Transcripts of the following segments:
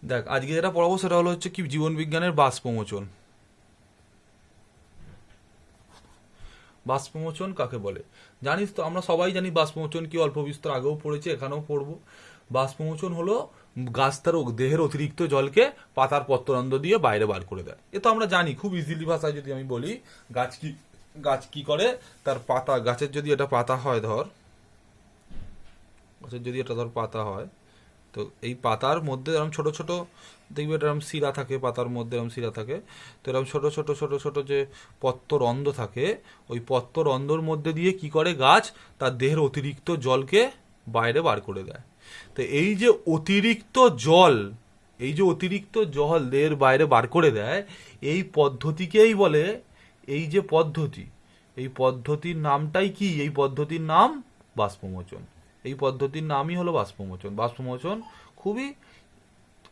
দেখ আজকে যেটা পড়াবো সেটা হলো হচ্ছে কি জীবন বিজ্ঞানের বাষ্পমোচন। বাষ্পমোচন কাকে বলে জানিস তো? আমরা সবাই জানি বাষ্পমোচন কি, অল্প বিস্তর আগেও পড়েছি, এখানেও পড়বো। বাষ্পমোচন হলো গাছ তার দেহের অতিরিক্ত জলকে পাতার পত্ররন্ধ্র দিয়ে বাইরে বার করে দেয়। এ তো আমরা জানি, খুব ইজিলি ভাষায় যদি আমি বলি, গাছ কি করে, তার পাতা, গাছের যদি এটা পাতা হয় ধর, গাছের যদি এটা ধর পাতা হয়, তো এই পাতার মধ্যে এরকম ছোট ছোট দেখবে এরকম শিরা থাকে, পাতার মধ্যে এরকম শিরা থাকে। তো এরকম ছোট ছোট ছোট ছোট যে পত্ররন্ধ্র থাকে, ওই পত্ররন্ধ্রর মধ্যে দিয়ে কি করে গাছ তার দেহের অতিরিক্ত জলকে বাইরে বার করে দেয়। তো এই যে অতিরিক্ত জল, এই যে অতিরিক্ত জল দেহের বাইরে বার করে দেয়, এই পদ্ধতিকেই বলে, এই যে পদ্ধতি, এই পদ্ধতির নামটাই কি? এই পদ্ধতির নাম বাষ্পমোচন। এই পদ্ধতির নামই হলো বাষ্পমোচন। বাষ্পমোচন খুবই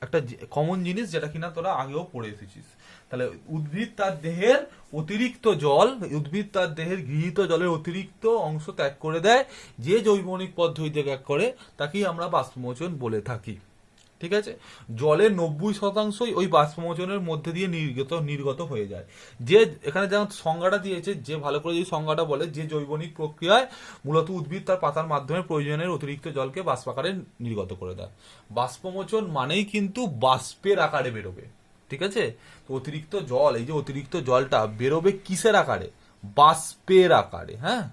একটা কমন জিনিস, যেটা কিনা তোরা আগেও পড়ে এসেছিস। তাহলে উদ্ভিদ তার দেহের অতিরিক্ত জল, উদ্ভিদ তার দেহের গৃহীত জলের অতিরিক্ত অংশ ত্যাগ করে দেয়, যে জৈবনিক পদ্ধতিতে ত্যাগ করে তাকেই আমরা বাষ্পমোচন বলে থাকি। ঠিক আছে? জলের 90% ওই বাষ্পমোচনের মধ্যে দিয়ে নির্গত হয়ে যায়। যে এখানে যেমন সংজ্ঞাটা দিয়েছে, যে ভালো করে যদি সংজ্ঞাটা বলে, যে জৈবনিক প্রক্রিয়ায় মূলত উদ্ভিদ তার পাতার মাধ্যমে প্রয়োজনের অতিরিক্ত জলকে বাষ্পাকারে নির্গত করে দেয়। বাষ্পমোচন মানেই কিন্তু বাষ্পের আকারে বেরোবে। ঠিক আছে? তো অতিরিক্ত জল, এই যে অতিরিক্ত জলটা বেরোবে কিসের আকারে? বাষ্পের আকারে। হ্যাঁ,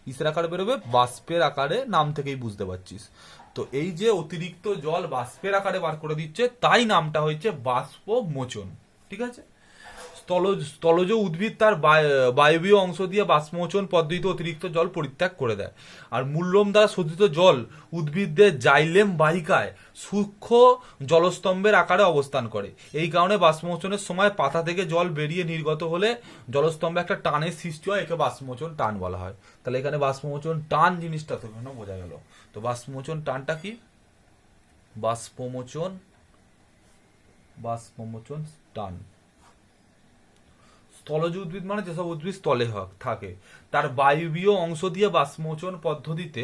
কিসের আকারে বেরোবে? বাষ্পের আকারে, নাম থেকেই বুঝতে পারছিস। তো এই যে অতিরিক্ত জল বাষ্পের আকারে বার করে দিচ্ছে, তাই নামটা হয়েছে বাষ্পমোচন। ঠিক আছে? স্থলজ উদ্ভিদ তার বায়বীয় অংশ দিয়ে বাষ্পমোচন পদ্ধতিতে অতিরিক্ত জল পরিত্যাগ করে দেয়। আর মূল্যম দ্বারা শোধিত জল উদ্ভিদদের জাইলেম বাহিকায় সূক্ষ্ম জলস্তম্ভের আকারে অবস্থান করে। এই কারণে বাষ্পমোচনের সময় পাতা থেকে জল বেরিয়ে নির্গত হলে জলস্তম্ভে একটা টানের সৃষ্টি হয়, একে বাষ্পমোচন টান বলা হয়। তাহলে এখানে বাষ্পমোচন টান জিনিসটা তো এখানে বোঝা গেল। তো বাষ্পমোচন টানটা কি? বাষ্পমোচন, বাষ্পমোচন টান। স্থলজ উদ্ভিদ মানে যেসব উদ্ভিদ স্থলে থাকে, তার বায়বীয় অংশ দিয়ে বাষ্পমোচন পদ্ধতিতে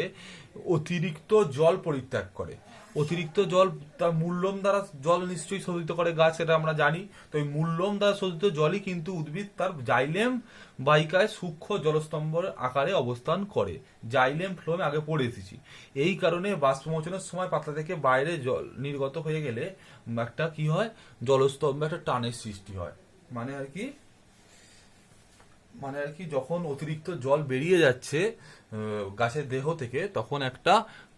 অতিরিক্ত জল পরিত্যাগ করে। অতিরিক্ত জল তার মূল্যম দ্বারা জল নিশ্চয়ই শোধিত করে গাছ, এটা আমরা জানি। তো এই মূল্যম দ্বারা শোধিত জলই কিন্তু উদ্ভিদ তার জাইলেম বাহিকায় সূক্ষ্ম জলস্তম্ভের আকারে অবস্থান করে। জাইলেম ফ্লোমে আগে পড়ে এসেছি। এই কারণে বাষ্পমোচনের সময় পাতা থেকে বাইরে জল নির্গত হয়ে গেলে একটা কি হয়, জলস্তম্ভে একটা টানের সৃষ্টি হয়। মানে আর কি যখন অতিরিক্ত জল বেরিয়ে যাচ্ছে গাছের দেহ থেকে, তখন একটা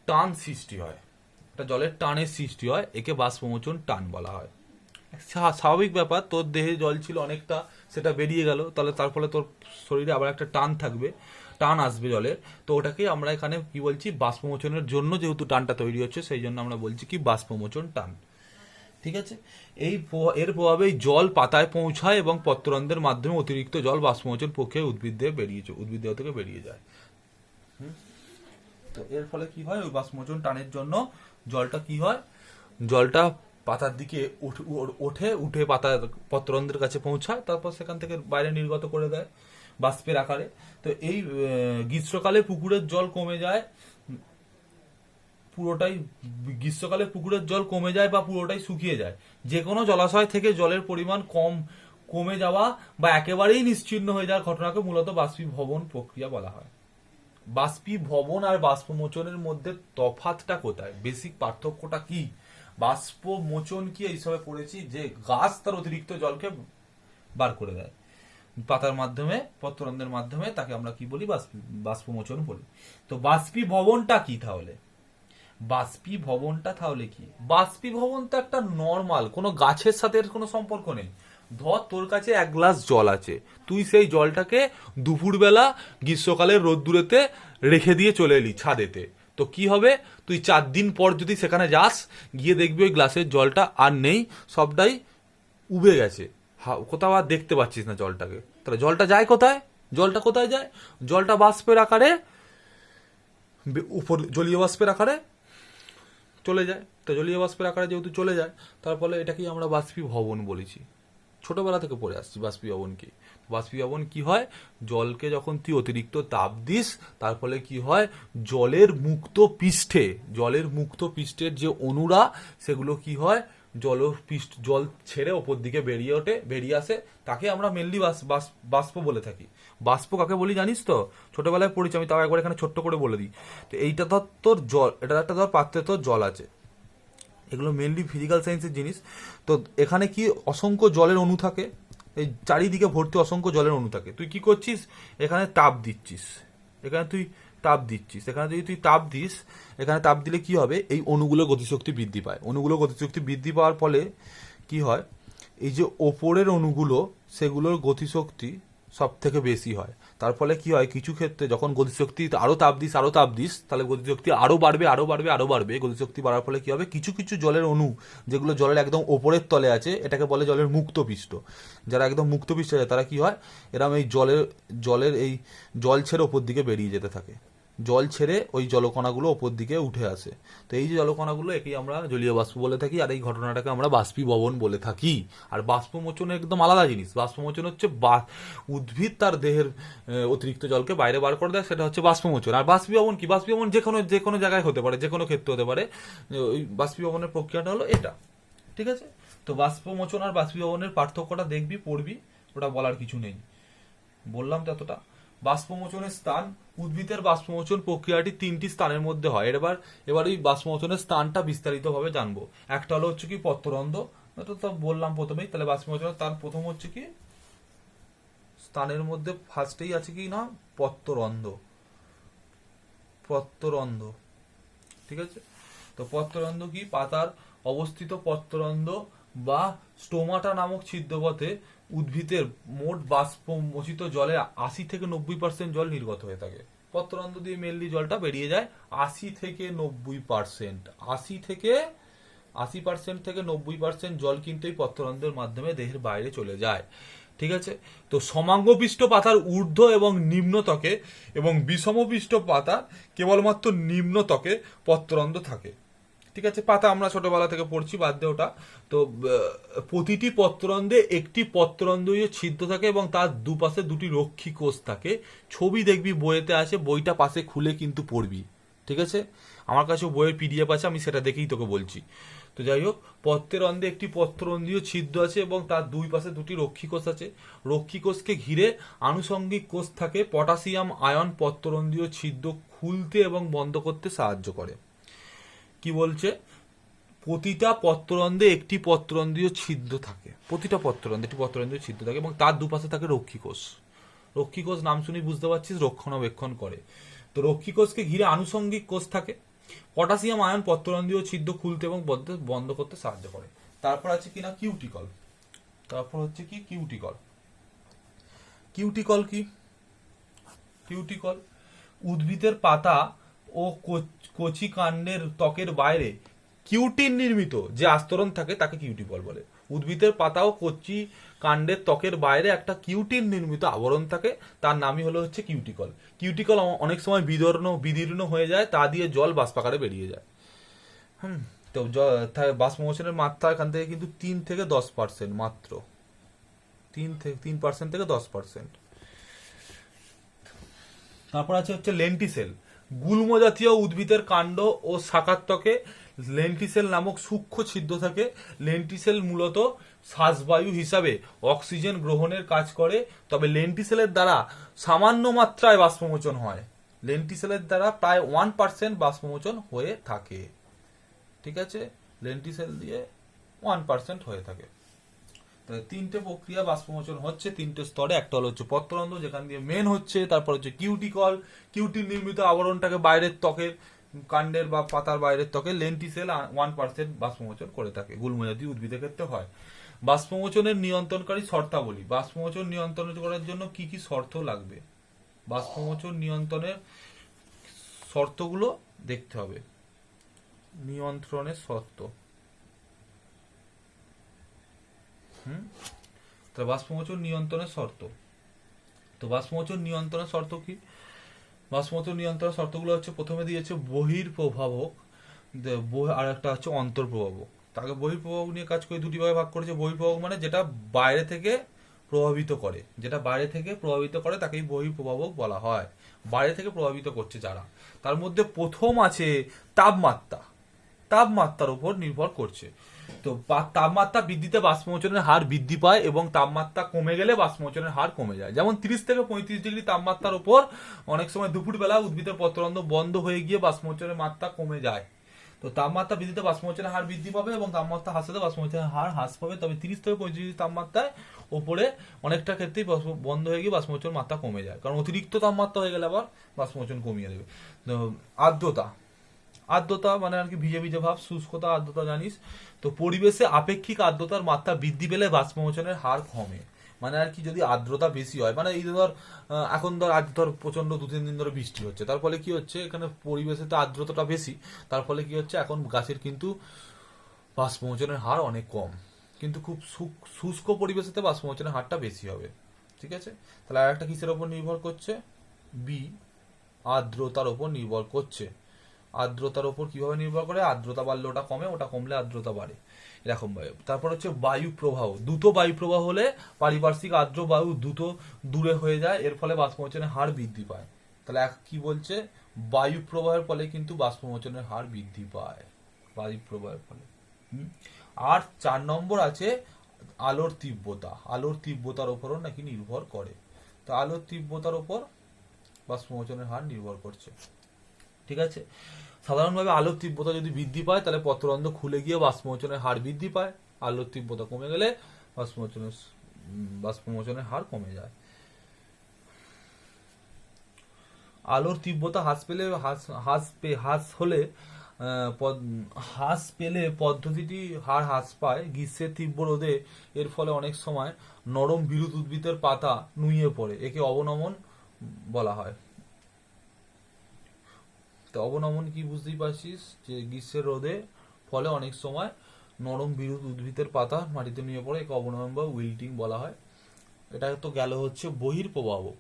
টান সৃষ্টি হয়, একটা জলের টানের সৃষ্টি হয়, একে বাষ্পমোচন টান বলা হয়। স্বাভাবিক ব্যাপার, তোর দেহে জল ছিল অনেকটা, সেটা বেরিয়ে গেল, তাহলে তার ফলে তোর শরীরে আবার একটা টান থাকবে, টান আসবে জলের। তো ওটাকে আমরা এখানে কি বলছি, বাষ্পমোচনের জন্য যেহেতু টানটা তৈরি হচ্ছে, সেই জন্য আমরা বলছি কি বাষ্পমোচন টান। ঠিক আছে? এর প্রভাবে জল পাতায় পৌঁছায় এবং পত্ররন্ধ্রের মাধ্যমে অতিরিক্ত জল বাষ্পমোচন প্রক্রিয়ায় উদ্ভিদ দেহ থেকে বেরিয়ে যায়। তো এর ফলে কি হয়, ওই বাষ্পমোচন টানের জন্য জলটা কি হয়, জলটা পাতার দিকে উঠে পাতা পত্ররন্ধ্রের কাছে পৌঁছায়, তারপর সেখান থেকে বাইরে নির্গত করে দেয় বাষ্পের আকারে। তো এই গ্রীষ্মকালে পুকুরের জল কমে যায়, পুরোটাই গ্রীষ্মকালে পুকুরের জল কমে যায় বা পুরোটাই শুকিয়ে যায়। যে কোনো জলাশয় থেকে জলের পরিমাণ কমে যাওয়া বা একেবারেই নিশ্চিহ্ন হয়ে যাওয়ার ঘটনাকে মূলত বাষ্পীভবন প্রক্রিয়া বলা হয়। বাষ্পীভবন আর বাষ্পমোচনের মধ্যে তফাৎটা কোথায়, বেসিক পার্থক্যটা কি? বাষ্পমোচন কি এইসবে পড়েছি, যে গাছ তার অতিরিক্ত জলকে বার করে দেয় পাতার মাধ্যমে, পত্ররন্ধ্রের মাধ্যমে, তাকে আমরা কি বলি, বাষ্পমোচন বলি। তো বাষ্পীভবনটা কি তাহলে? বাষ্পীভবনটা তাহলে কি? বাষ্পীভবন তো একটা নর্মাল, কোনো গাছের সাথে এর কোনো সম্পর্ক নেই। ধর তোর কাছে 1 গ্লাস জল আছে, তুই সেই জলটাকে দুপুরবেলা গ্রীষ্মকালের রোদ্দুরেতে রেখে দিয়ে চলে এলি ছাদেতে। তো কি হবে, তুই 4 দিন পর যদি সেখানে যাস, গিয়ে দেখবি ওই গ্লাসের জলটা আর নেই, সবটাই উবে গেছে, কোথাও আর দেখতে পাচ্ছিস না জলটাকে। তাহলে জলটা যায় কোথায়? জলটা কোথায় যায়? জলটা বাষ্পের আকারে, উপর জলীয় বাষ্পের আকারে চলে যায়। তো জলীয় বাষ্পের আকারে যেহেতু চলে যায়, তার ফলে এটাকেই আমরা বাষ্পীভবন বলেছি। ছোটবেলা থেকে পড়ে আসছি বাষ্পীভবন কি। বাষ্পীভবন কি হয়, জলকে যখন তুই অতিরিক্ত তাপ দিস, তার ফলে কি হয়, জলের মুক্ত পৃষ্ঠের যে অণুরা, সেগুলো কি হয়, জল ছেড়ে ওপর দিকে বেরিয়ে আসে, তাকে আমরা মেনলি বাষ্প বলে থাকি। বাষ্প কাকে বলি জানিস তো? ছোটবেলায় পড়েছি আমি, তাও একবার এখানে ছোট্ট করে বলে দিই। তো এইটা ধর তোর জল, এটা একটা ধর পাত্রে তোর জল আছে, এগুলো মেনলি ফিজিক্যাল সায়েন্সের জিনিস। তো এখানে কি অসংখ্য জলের অণু থাকে, এই চারিদিকে ভর্তি অসংখ্য জলের অণু থাকে। তুই কি করছিস, এখানে তাপ দিচ্ছিস, এখানে যদি তুই তাপ দিস, এখানে তাপ দিলে কি হবে, এই অণুগুলোর গতিশক্তি বৃদ্ধি পায়। অণুগুলোর গতিশক্তি বৃদ্ধি পাওয়ার ফলে কি হয়, এই যে ওপরের অণুগুলো সেগুলোর গতিশক্তি সব থেকে বেশি হয়। তার ফলে কি হয়, কিছু ক্ষেত্রে যখন গতিশক্তি আরো তাপ দিস তাহলে গতিশক্তি আরো বাড়বে। গতিশক্তি বাড়ার ফলে কি হবে, কিছু কিছু জলের অণু যেগুলো জলের একদম ওপরের তলে আছে, এটাকে বলে জলের মুক্ত পৃষ্ঠ। যারা একদম মুক্ত পৃষ্ঠে আছে তারা কি হয়, এরম এই জলের এই জল ছেড়ে ওপর দিকে বেরিয়ে যেতে থাকে, জল ছেড়ে ওই জলকণাগুলো ওপর দিকে উঠে আসে। তো এই যে জলকণাগুলো, একেই আমরা জলীয় বাষ্প বলে থাকি, আর এই ঘটনাটাকে আমরা বাষ্পীভবন বলে থাকি। আর বাষ্পমোচন একদম আলাদা জিনিস। বাষ্পমোচন হচ্ছে উদ্ভিদ তার দেহের অতিরিক্ত জলকে বাইরে বার করে দেয়, সেটা হচ্ছে বাষ্পমোচন। আর বাষ্পীভবন কি, বাষ্পীভবন যে কোনো জায়গায় হতে পারে, যে কোনো ক্ষেত্রে হতে পারে। ওই বাষ্পীভবনের প্রক্রিয়াটা হলো এটা, ঠিক আছে? তো বাষ্পমোচন আর বাষ্পীভবনের পার্থক্যটা দেখবি, পড়বি, ওটা বলার কিছু নেই, বললাম তো এতটা। বাষ্পমোচনের স্থান, উদ্ভিদের বাষ্পমোচন প্রক্রিয়াটি 3টি স্থানের মধ্যে হয়। এবার এই বাষ্পমোচনের স্থানটা বিস্তারিত ভাবে জানবো। একটা হলো হচ্ছে কি পত্ররন্ধ্র, এটা তো বললাম প্রথমেই। তাহলে বাষ্পমোচনের স্থান প্রথম হচ্ছে কি, স্থানের মধ্যে ফার্স্টেই আছে কি না, পত্ররন্ধ্র, ঠিক আছে? তো পত্ররন্ধ্র কি, পাতার অবস্থিত পত্ররন্ধ্র বা স্টোমাটা নামক ছিদ্রপথে উদ্ভিদের মোট বাষ্পমোচিত জলের 80 থেকে 90% জল নির্গত হয়ে থাকে। পত্ররন্ধ্র দিয়ে মেনলি জলটা বেরিয়ে যায় 80 থেকে 90%। 80% থেকে 90% জল কিন্তু এই পত্ররন্ধ্রের মাধ্যমে দেহের বাইরে চলে যায়, ঠিক আছে? তো সমাঙ্গপৃষ্ঠ পাতার ঊর্ধ্ব এবং নিম্ন ত্বকে এবং বিষমপৃষ্ঠ পাতা কেবলমাত্র নিম্ন ত্বকে পত্ররন্ধ্র থাকে, ঠিক আছে? পাতা আমরা ছোটবেলা থেকে পড়ছি, বাদ দিয়ে ওটা। তো প্রতিটি পত্ররন্ধ্রে একটি পত্ররন্ধ্রীয় ছিদ্র থাকে এবং তার দুপাশে দুটি রক্ষী কোষ থাকে। ছবি দেখবি বইয়েতে আছে, বইটা পাশে খুলে কিন্তু পড়বি, ঠিক আছে? আমার কাছে বইয়ের পিডিএফ আছে, আমি সেটা দেখেই তোকে বলছি। তো যাই হোক, পত্ররন্ধ্রে একটি পত্ররন্ধ্রীয় ছিদ্র আছে এবং তার দুই পাশে দুটি রক্ষী কোষ আছে। রক্ষী কোষকে ঘিরে আনুষঙ্গিক কোষ থাকে। পটাশিয়াম আয়ন পত্ররন্ধ্রীয় ছিদ্র খুলতে এবং বন্ধ করতে সাহায্য করে। কি বলছে, প্রতিটা পত্ররন্ধ্রে একটি পত্ররন্ধ্রীয় ছিদ্র থাকে, প্রতিটা পত্ররন্ধ্রে একটি পত্ররন্ধ্রীয় ছিদ্র থাকে এবং তার দুপাশে থাকে রক্ষী কোষ। রক্ষী কোষ নাম শুনেই বুঝতে পারছিস, রক্ষণাবেক্ষণ করে। তো রক্ষী কোষকে ঘিরে আনুষঙ্গিক কোষ থাকে। পটাশিয়াম আয়ন পত্ররন্ধ্রীয় ছিদ্র খুলতে এবং বন্ধ করতে সাহায্য করে। তারপর আছে কিনা কিউটিকল। কিউটিকল কি, কিউটিকল উদ্ভিদের পাতা ও কচি কাণ্ডের ত্বকের বাইরে কিউটিন নির্মিত যে আস্তরণ থাকে তাকে কিউটিকল বলে। উদ্ভিদের পাতা ও কচি কাণ্ডের ত্বকের বাইরে একটা কিউটিন নির্মিত আবরণ থাকে, তার নামই হলো হচ্ছে কিউটিকল। কিউটিকল অনেক সময় বিদীর্ণ হয়ে যায়, তা দিয়ে জল বাষ্পাকারে বেরিয়ে যায়। তো বাষ্পমোচনের মাত্রা এখান থেকে কিন্তু 3 থেকে 10%, মাত্র 3% থেকে 10%। তারপর আছে হচ্ছে লেন্টিসেল। গুল্ম জাতীয় উদ্ভিদের কাণ্ড ও শাখার ত্বকে লেন্টিসেল নামক সূক্ষ্ম ছিদ্র থাকে। লেন্টিসেল মূলত শ্বাসবায়ু হিসাবে অক্সিজেন গ্রহণের কাজ করে, তবে লেন্টিসেলের দ্বারা সামান্য মাত্রায় বাষ্পমোচন হয়। লেন্টিসেলের দ্বারা প্রায় 1% বাষ্পমোচন হয়ে থাকে, ঠিক আছে? লেন্টিসেল দিয়ে 1% হয়ে থাকে। 3টে প্রক্রিয়া বাষ্পমোচন হচ্ছে 3টে স্তরে। একটা হলো হচ্ছে পত্ররন্ধ্র, যেখান দিয়ে মেন হচ্ছে। তারপর হচ্ছে কিউটিকল, কিউটিন নির্মিত আবরণটাকে বাইরের ত্বকের কাণ্ডের বা পাতার বাইরের ত্বকে লেন্টিসেল 1% বাষ্পমোচন করে থাকে, গুল্মজাতীয় উদ্ভিদের ক্ষেত্রে হয়। বাষ্পমোচনের নিয়ন্ত্রণকারী শর্তাবলী। বাষ্পমোচন নিয়ন্ত্রণ করার জন্য কি কি শর্ত লাগবে, বাষ্পমোচন নিয়ন্ত্রণের শর্তগুলো দেখতে হবে। নিয়ন্ত্রণের শর্ত, বাষ্পমোচন নিয়ন্ত্রণের শর্ত। তো বাষ্পমোচন নিয়ন্ত্রণের শর্ত কি, বাষ্পমোচন নিয়ন্ত্রণের শর্তগুলো হচ্ছে, প্রথমে দিয়েছে বহির্প্রভাবক, আর একটা হচ্ছে অন্তর্প্রভাবক। তাকে বহির্প্রভাবক নিয়ে কাজ করে দুটি ভাগে ভাগ করেছে। বহির্প্রভাবক মানে যেটা বাইরে থেকে প্রভাবিত করে, তাকেই বহির্প্রভাবক বলা হয়। বাইরে থেকে প্রভাবিত করছে যারা, তার মধ্যে প্রথম আছে তাপমাত্রা। তাপমাত্রার উপর নির্ভর করছে। তো তাপমাত্রা বৃদ্ধিতে বাষ্পমোচনের হার বৃদ্ধি পায় এবং তাপমাত্রা কমে গেলে বাষ্পমোচনের হার কমে যায়। যেমন 30 থেকে 35 ডিগ্রি তাপমাত্রার উপর অনেক সময় দুপুরবেলা উদ্ভিদের পত্ররন্ধ্র বন্ধ হয়ে গিয়ে বাষ্পমোচনের মাত্রা কমে যায়। তো তাপমাত্রা বৃদ্ধিতে বাষ্পমোচনের হার বৃদ্ধি পাবে এবং তাপমাত্রা হ্রাস হলে বাষ্পমোচনের হার হ্রাস পাবে। তবে 30 থেকে 35 ডিগ্রি তাপমাত্রায় ওপরে অনেকটা ক্ষেত্রেই বন্ধ হয়ে গিয়ে বাষ্পমোচনের মাত্রা কমে যায়, কারণ অতিরিক্ত তাপমাত্রা হয়ে গেলে আবার বাষ্পমোচন কমিয়ে দেবে। আর্দ্রতা, আর্দ্রতা মানে আর কি ভিজে ভিজে ভাব, শুষ্কতা, আর্দ্রতা জানিস। তো পরিবেশে আপেক্ষিক আর্দ্রতার মাত্রা বৃদ্ধি পেলে বাষ্পমোচনের হার কমে। মানে আর কি যদি আর্দ্রতা বেশি হয়, মানে এই ধর এখন ধর আজ ধর প্রচন্ড 2-3 দিন ধরে বৃষ্টি হচ্ছে, তার ফলে কি হচ্ছে এখানে পরিবেশে তো আর্দ্রতাটা বেশি, তার ফলে কি হচ্ছে এখন গাছের কিন্তু বাষ্পমোচনের হার অনেক কম। কিন্তু খুব শুষ্ক পরিবেশেতে বাষ্পমোচনের হারটা বেশি হবে। ঠিক আছে, তাহলে আর একটা কিসের ওপর নির্ভর করছে? বি, আর্দ্রতার ওপর নির্ভর করছে। আর্দ্রতার ওপর কিভাবে নির্ভর করে? আর্দ্রতা বাড়লে ওটা কমে, ওটা কমলে আর্দ্রতা বাড়ে, এরকম ভাবে। তারপর হচ্ছে বায়ু প্রবাহ। দ্রুত বায়ু প্রবাহ হলে পারিপার্শ্বিক আর্দ্র বায়ু দ্রুত দূরে হয়ে যায়, এর ফলে বাষ্পমোচনের হার বৃদ্ধি পায়। তাহলে কি বলছে? বায়ু প্রবাহের ফলে কিন্তু বাষ্পমোচনের হার বৃদ্ধি পায়, বায়ু প্রবাহের ফলে। আর 4 নম্বর আছে আলোর তীব্রতা। আলোর তীব্রতার উপরও নাকি নির্ভর করে। তো আলোর তীব্রতার উপর বাষ্পমোচনের হার নির্ভর করছে। ঠিক আছে, সাধারণভাবে আলোর তীব্রতা যদি বৃদ্ধি পায় তাহলে পত্ররন্ধ্র খুলে গিয়ে বাষ্পমোচনের হার বৃদ্ধি পায়। আলোর তীব্রতা কমে গেলে বাষ্পমোচনের হার কমে যায়। আলোর তীব্রতা হ্রাস পেলে পদ্ধতিটি হার হ্রাস পায়। গ্রীষ্মের তীব্র রোদে এর ফলে অনেক সময় নরম বিরুৎ উদ্ভিদের পাতা নুয়ে পড়ে, একে অবনমন বলা হয়। তো অবনমন কি বুঝতেই পারছিস, যে গ্রীষ্মের রোদে ফলে অনেক সময় নরম বিরুৎ উদ্ভিদের পাতা মাটিতে নুয়ে পড়ে, একে অবনমন বা উইল্টিং বলা হয়। এটা তো গেল হচ্ছে বহির প্রভাবক।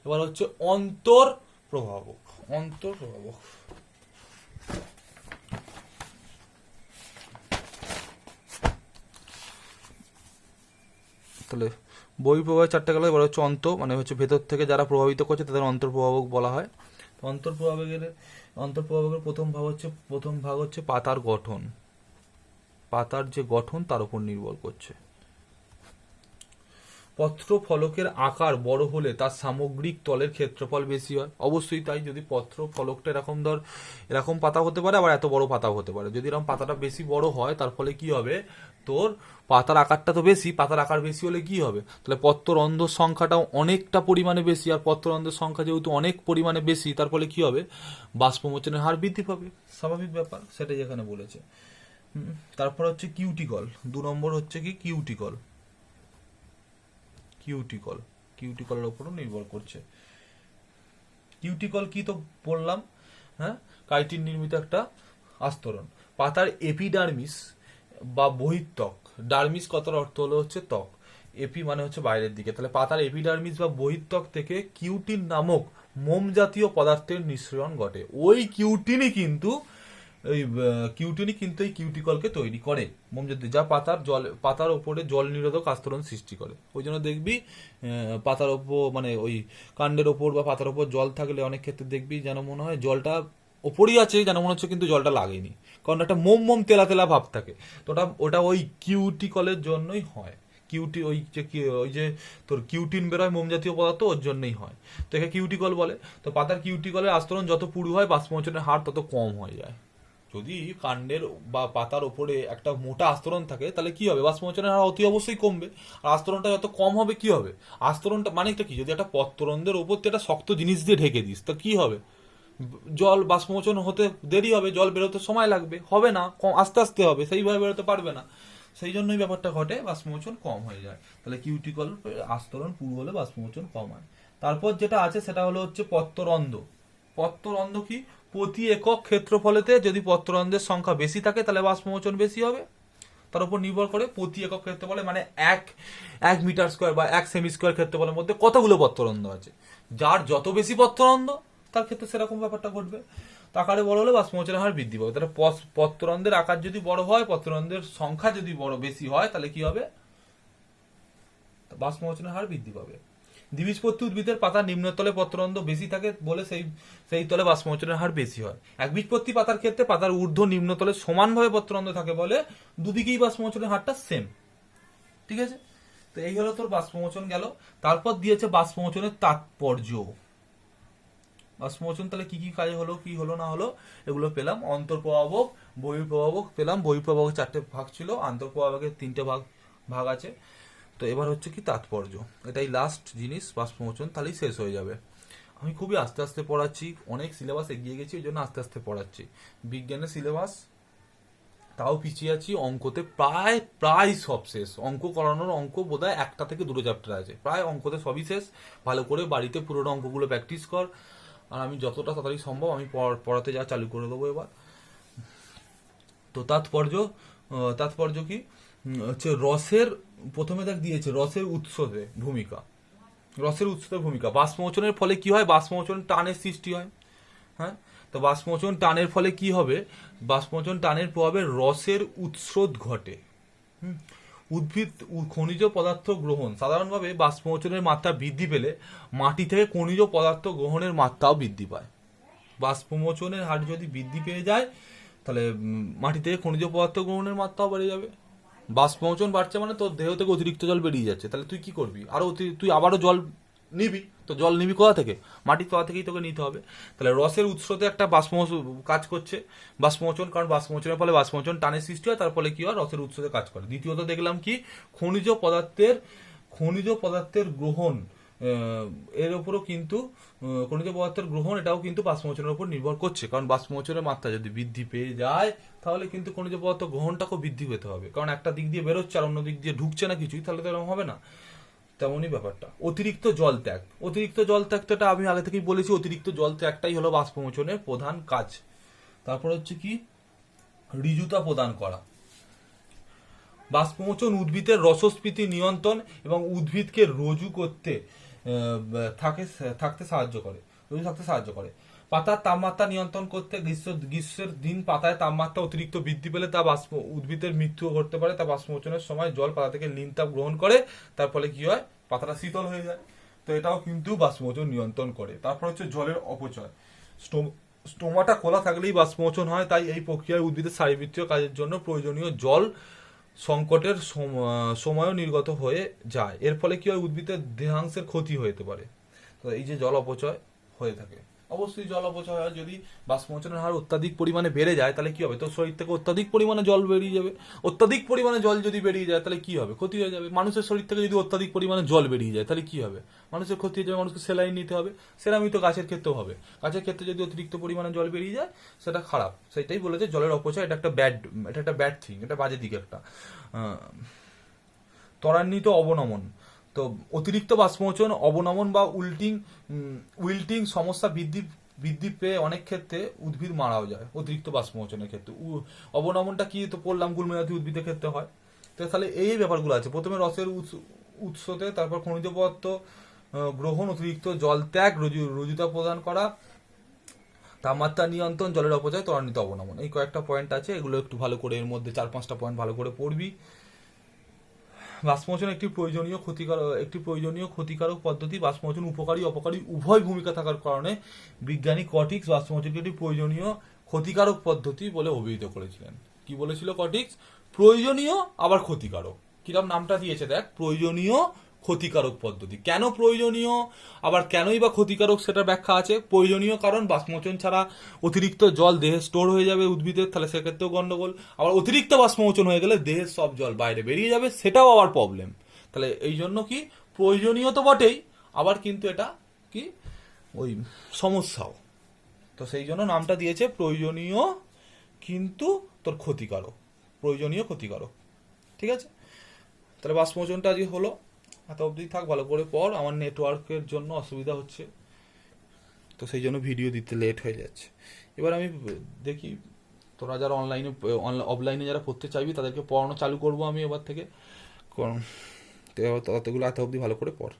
এবার হচ্ছে অন্তর প্রভাবক। অন্তর প্রভাবক তাহলে বহিঃপ্রভাবের 4টা গেল। এবার হচ্ছে মানে হচ্ছে ভেতর থেকে যারা প্রভাবিত করছে তাদের অন্তর্প্রভাবক বলা হয়। অন্তর্প্রভাবকের প্রথম ভাগ হচ্ছে পাতার গঠন। পাতার যে গঠন তার উপর নির্ভর করছে। পত্র ফলকের আকার বড় হলে তার সামগ্রিক তলের ক্ষেত্রফল বেশি হয়। অবশ্যই তাই, যদি পত্র ফলকটা এরকম পাতা হতে পারে, আবার এত বড় পাতাও হতে পারে। যদি এরকম পাতাটা বেশি বড় হয় তার ফলে কি হবে, তোর পাতার আকারটা তো বেশি, পাতার আকার বেশি হলে কি হবে, তাহলে পত্ররন্ধ্র সংখ্যাটাও অনেকটা পরিমাণে বেশি। আর পত্ররন্ধ্রের সংখ্যা যেহেতু অনেক পরিমাণে বেশি, তার ফলে কি হবে, বাষ্পমোচনের হার বৃদ্ধি পাবে। স্বাভাবিক ব্যাপার, সেটাই এখানে বলেছে। তারপর হচ্ছে কিউটিকল। 2 নম্বর হচ্ছে কি কিউটিকল। কিউটিকলের উপরও নির্ভর করছে। কিউটিকল কি তো বললাম, হ্যাঁ, কাইটিন নির্মিত একটা আস্তরণ। পাতার এপিডার্মিস বা বহিঃত্বক, ডার্মিস কথার অর্থ হলো হচ্ছে ত্বক, এপি মানে হচ্ছে বাইরের দিকে, তাহলে পাতার এপিডার্মিস বা বহিঃত্বক থেকে কিউটিন নামক মোম জাতীয় পদার্থের নিঃসরণ ঘটে। ওই কিউটিনই কিন্তু এই কিউটিকলকে তৈরি করে, মোমজাতীয়, যা পাতার ওপরে জল নিরোধক আস্তরণ সৃষ্টি করে। ওই জন্য দেখবি পাতার ওপর মানে ওই কাণ্ডের ওপর বা পাতার ওপর জল থাকলে অনেক ক্ষেত্রে দেখবি যেন মনে হয় জলটা ওপরই আছে, যেন মনে হচ্ছে কিন্তু জলটা লাগেনি, কারণ একটা মোম তেলা তেলা ভাব থাকে। তো ওটা ওই কিউটিকলের জন্যই হয়। ওই যে তোর কিউটিন বেরোয় মোম জাতীয় পদার্থ, ওর জন্যই হয়। তো একে কিউটিকল বলে। তো পাতার কিউটিকলের আস্তরণ যত পুরু হয় বাষ্পমোচনের হার তত কম হয়ে যায়। যদি কাণ্ডের বা পাতার ওপরে একটা মোটা আস্তরণ থাকে তাহলে কি হবে, বাষ্পমোচনের হার অতি অবশ্যই কমবে। আর আস্তরণটা যত কম হবে কি হবে, আস্তরণটা মানে কি, যদি একটা পত্ররন্ধ্রের ওপর একটা শক্ত জিনিস দিয়ে ঢেকে দিস তো কি হবে, জল বাষ্পমোচন হতে দেরি হবে, জল বেরোতে সময় লাগবে, হবে না, আস্তে আস্তে হবে, সেইভাবে বেরোতে পারবে না। সেই জন্যই ব্যাপারটা ঘটে, বাষ্পমোচন কম হয়ে যায়। তাহলে কিউটিকল আস্তরণ পুরু হলে বাষ্পমোচন কম হয়। তারপর যেটা আছে সেটা হলো হচ্ছে পত্ররন্ধ্র। পত্ররন্ধ্র কি, প্রতি একক ক্ষেত্রফলেতে যদি পত্ররন্ধ্রের সংখ্যা বেশি থাকে তাহলে বাষ্পমোচন বেশি হবে। তার উপর নির্ভর করে প্রতি একক ক্ষেত্রফলে, মানে এক মিটার স্কোয়ার বা 1 সেমি স্কোয়ার ক্ষেত্রফলের মধ্যে কতগুলো পত্ররন্ধ্র আছে। যার যত বেশি পত্ররন্ধ্র তার ক্ষেত্রে সেরকম ব্যাপারটা ঘটবে। আকারে বড় হলে বাষ্পমোচনের হার বৃদ্ধি পাবে। তাহলে পত্ররন্ধ্রের আকার যদি বড় হয়, পত্ররন্ধ্রের সংখ্যা যদি বেশি হয় তাহলে কি হবে, বাষ্পমোচনের হার বৃদ্ধি পাবে। দ্বিবীজপত্রী উদ্ভিদের পাতার নিম্নতলে পত্ররন্ধ্র বেশি থাকে বলে সেই তলে বাষ্পমোচনের হার বেশি হয়। একবীজপত্রী পাতার ক্ষেত্রে পাতার ঊর্ধ্ব নিম্নতলে সমানভাবে পত্ররন্ধ্র থাকে বলে দুদিকেই বাষ্পমোচনের হারটা সেম। ঠিক আছে, তো এই হলো তোর বাষ্পমোচন গেল। তারপর দিয়েছে বাষ্পমোচনের তাৎপর্য। বাষ্পমোচন তাহলে কি কি কাজ হলো, কি হলো না হলো এগুলো পেলাম। অন্তর্প্রভাবক, বহিঃপ্রভাবক পেলাম। বহিঃপ্রভাবক 4টে ভাগ ছিল, আন্তঃপ্রভাবকের 3টে ভাগ আছে। তো এবার হচ্ছে কি তাৎপর্য, এটাই লাস্ট জিনিস। বাষ্পমোচন তাহলেই শেষ হয়ে যাবে। আমি খুবই আস্তে আস্তে পড়াচ্ছি, অনেক সিলেবাস এগিয়ে গেছি, ওই জন্য আস্তে আস্তে পড়াচ্ছি। বিজ্ঞানের সিলেবাস তাও পিছিয়ে আছি, অঙ্কতে প্রায় সব শেষ। অঙ্ক করানোর অঙ্ক বোধহয় 1টা থেকে 2টো চ্যাপ্টার আছে, প্রায় অঙ্কতে সবই শেষ। ভালো করে বাড়িতে পুরোনো অঙ্কগুলো প্র্যাকটিস কর, আর আমি যতটা তাড়াতাড়ি সম্ভব আমি পড়াতে যা চালু করে দেবো এবার। তো তাৎপর্য কি হচ্ছে, রসের প্রথমে দেখ দিয়েছে রসের উৎসতে ভূমিকা। রসের উৎসের ভূমিকা, বাষ্পমোচনের ফলে কি হয়, বাষ্পমোচন টানের সৃষ্টি হয়। হ্যাঁ, তো বাষ্পমোচন টানের ফলে কি হবে, বাষ্পমোচন টানের প্রভাবে রসের উৎস্রোত ঘটে। উদ্ভিদ খনিজ পদার্থ গ্রহণ, সাধারণভাবে বাষ্পমোচনের মাত্রা বৃদ্ধি পেলে মাটি থেকে খনিজ পদার্থ গ্রহণের মাত্রাও বৃদ্ধি পায়। বাষ্পমোচনের হার যদি বৃদ্ধি পেয়ে যায় তাহলে মাটি থেকে খনিজ পদার্থ গ্রহণের মাত্রাও বেড়ে যাবে। বাষ্পমোচন বাড়ছে মানে তোর দেহ থেকে অতিরিক্ত জল বেরিয়ে যাচ্ছে, তাহলে তুই কি করবি, তুই আবারও জল নিবি। তো জল নিবি কোথা থেকে, মাটির তলা থেকেই তোকে নিতে হবে। তাহলে রসের উৎসতে একটা বাষ্পমোচন কাজ করছে, বাষ্পমোচন, কারণ বাষ্পমোচনের ফলে বাষ্পমোচন টানের সৃষ্টি হয়, তার ফলে কি হয়, রসের উৎসতে কাজ করে। দ্বিতীয়ত দেখলাম কি, খনিজ পদার্থের গ্রহণ, এর উপরও কিন্তু খনিজ পদার্থের গ্রহণ এটাও কিন্তু বাষ্পমোচনের উপর নির্ভর করছে, কারণ বাষ্পমোচনের মাত্রা যদি বৃদ্ধি পেয়ে যায় তাহলে কিন্তু খনিজ পদার্থ গ্রহণটাকেও বৃদ্ধি পেতে হবে, কারণ একটা দিক দিয়ে বেরোচ্ছে আর অন্য দিক দিয়ে ঢুকছে না কিছুই, তাহলে তো এরকম হবে না। তেমনই ব্যাপারটা। অতিরিক্ত জল ত্যাগ, অতিরিক্ত জল ত্যাগটা আমি আগে থেকেই বলেছি, অতিরিক্ত জল ত্যাগটাই হলো বাষ্পমোচনের প্রধান কাজ। তারপর হচ্ছে কি, ঋজুতা প্রদান করা। বাষ্পমোচন উদ্ভিদের রসস্ফীতি নিয়ন্ত্রণ এবং উদ্ভিদকে রজু করতে থাকতে সাহায্য করে। পাতার তাপমাত্রা নিয়ন্ত্রণ করতে, গ্রীষ্মের দিন পাতায় তাপমাত্রা অতিরিক্ত বৃদ্ধি পেলে উদ্ভিদের মৃত্যু ঘটতে পারে। তা বাষ্পমোচনের সময় জল পাতা থেকে লীন তাপ গ্রহণ করে, তার ফলে কি হয়, পাতাটা শীতল হয়ে যায়। তো এটাও কিন্তু বাষ্পমোচন নিয়ন্ত্রণ করে। তারপর হচ্ছে জলের অপচয়। স্টোমাটা খোলা থাকলেই বাষ্পমোচন হয়, তাই এই প্রক্রিয়ায় উদ্ভিদের শারীরবৃত্তীয় কাজের জন্য প্রয়োজনীয় জল সংকটের সময়ও নির্গত হয়ে যায়। এর ফলে কি হয়, উদ্ভিদের দেহাংশের ক্ষতি হতে পারে। তো এই যে জল অপচয় হয়ে থাকে, অবশ্যই জল অপচয় হয়। যদি বাষ্পমোচনের হার অত্যাধিক পরিমাণে বেড়ে যায় তাহলে কি হবে, তোর শরীর থেকে অত্যাধিক পরিমাণে জল বেরিয়ে যাবে। অত্যাধিক পরিমাণে জল যদি বেরিয়ে যায় তাহলে কি হবে, ক্ষতি হয়ে যাবে। মানুষের শরীর থেকে যদি অত্যাধিক পরিমাণে জল বেরিয়ে যায় তাহলে কি হবে, মানুষের ক্ষতি হয়ে যাবে, মানুষকে স্যালাইন নিতে হবে। সেরামই তো গাছের ক্ষেত্রেও হবে। গাছের ক্ষেত্রে যদি অতিরিক্ত পরিমাণে জল বেরিয়ে যায় সেটা খারাপ। সেটাই বলেছে জলের অপচয় এটা একটা ব্যাড থিং, এটা বাজে দিক একটা। ত্বরান্বিত অবনমন, তো অতিরিক্ত বাষ্পমোচন অবনমন বা উইল্টিং সমস্যা বৃদ্ধি পেয়ে অনেক ক্ষেত্রে উদ্ভিদ মারাও যায় অতিরিক্ত বাষ্পমোচনের ক্ষেত্রে। অবনমনটা কি তো পড়লাম, গুল্মজাতীয় উদ্ভিদের ক্ষেত্রে হয়। তো তাহলে এই ব্যাপারগুলো আছে, প্রথমে রসের উৎসতে, তারপর খনিজ পদার্থ গ্রহণ, অতিরিক্ত জল ত্যাগ, রজুতা প্রদান করা, তাপমাত্রা নিয়ন্ত্রণ, জলের অপচয়, ত্বরান্বিত অবনমন, এই কয়েকটা পয়েন্ট আছে। এগুলো একটু ভালো করে, এর মধ্যে 4-5টা পয়েন্ট ভালো করে পড়বি। বাষ্পমোচন একটি প্রয়োজনীয় ক্ষতিকারক পদ্ধতি। বাষ্পমোচন উপকারী অপকারী উভয় ভূমিকা থাকার কারণে বিজ্ঞানী কটিক্স বাষ্পমোচনকে একটি প্রয়োজনীয় ক্ষতিকারক পদ্ধতি বলে অভিহিত করেছিলেন। কি বলেছিল কটিক্স, প্রয়োজনীয় আবার ক্ষতিকারক। কিরকম নামটা দিয়েছে দেখ, প্রয়োজনীয় ক্ষতিকারক পদ্ধতি। কেন প্রয়োজনীয় আবার কেনই বা ক্ষতিকারক সেটা ব্যাখ্যা আছে। প্রয়োজনীয় কারণ বাষ্পমোচন ছাড়া অতিরিক্ত জল দেহে স্টোর হয়ে যাবে উদ্ভিদের, তাহলে সেক্ষেত্রেও গন্ডগোল। আবার অতিরিক্ত বাষ্পমোচন হয়ে গেলে দেহের সব জল বাইরে বেরিয়ে যাবে, সেটাও আবার প্রবলেম। তাহলে এই জন্য কি প্রয়োজনীয় তো বটেই, আবার কিন্তু এটা কি ওই সমস্যাও। তো সেই জন্য নামটা দিয়েছে প্রয়োজনীয় কিন্তু তোর ক্ষতিকারক, প্রয়োজনীয় ক্ষতিকারক। ঠিক আছে, তাহলে বাষ্পমোচনটা আজকে হলো, এত অবধি থাক, ভালো করে পড়। আমার নেটওয়ার্কের জন্য অসুবিধা হচ্ছে, তো সেই জন্য ভিডিও দিতে লেট হয়ে যাচ্ছে। এবার আমি দেখি তোরা যারা অফলাইনে যারা পড়তে চাইবি তাদেরকে পড়ানো চালু করবো আমি এবার থেকে। ততগুলো এত অবধি ভালো করে পড়।